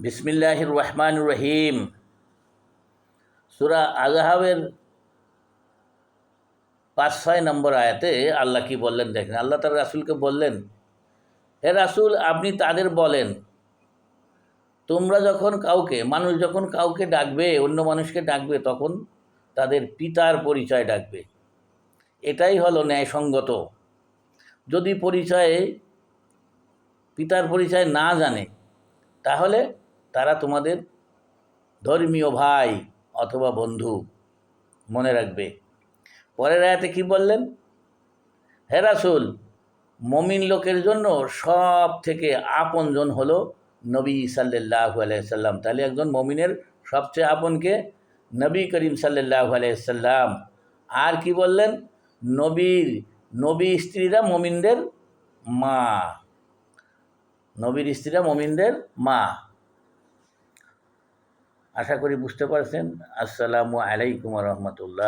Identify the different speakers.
Speaker 1: বিসমিল্লাহির রহমানির রহিম। সূরা আযহাবের ৫-৬ নম্বর আয়াতে আল্লাহ কি বললেন দেখেন। আল্লাহ তার রাসূলকে বললেন, হে রাসূল, আপনি তাদের বলেন, তোমরা যখন মানুষ যখন কাউকে ডাকবে, অন্য মানুষকে ডাকবে, তখন তাদের পিতার পরিচয় ডাকবে। এটাই হলো ন্যায়সঙ্গত। যদি পিতার পরিচয় না জানে, তাহলে তারা তোমাদের ধর্মীয় ভাই অথবা বন্ধু, মনে রাখবে। পরের আয়াতে কি বললেন? হে রাসূল, মমিন লোকের জন্য সব থেকে আপনজন হলো নবী সাল্লাল্লাহু আলাইহি সাল্লাম। তাহলে একজন মমিনের সবচেয়ে আপনকে? নবী করিম সাল্লাল্লাহু আলাইহি সাল্লাম। আর কি বললেন? নবী স্ত্রীরা মমিনদের মা। নবীর স্ত্রীরা মমিনদের মা। আশা করি বুঝতে পারছেন। আসসালামু আলাইকুম ওয়া রাহমাতুল্লাহ।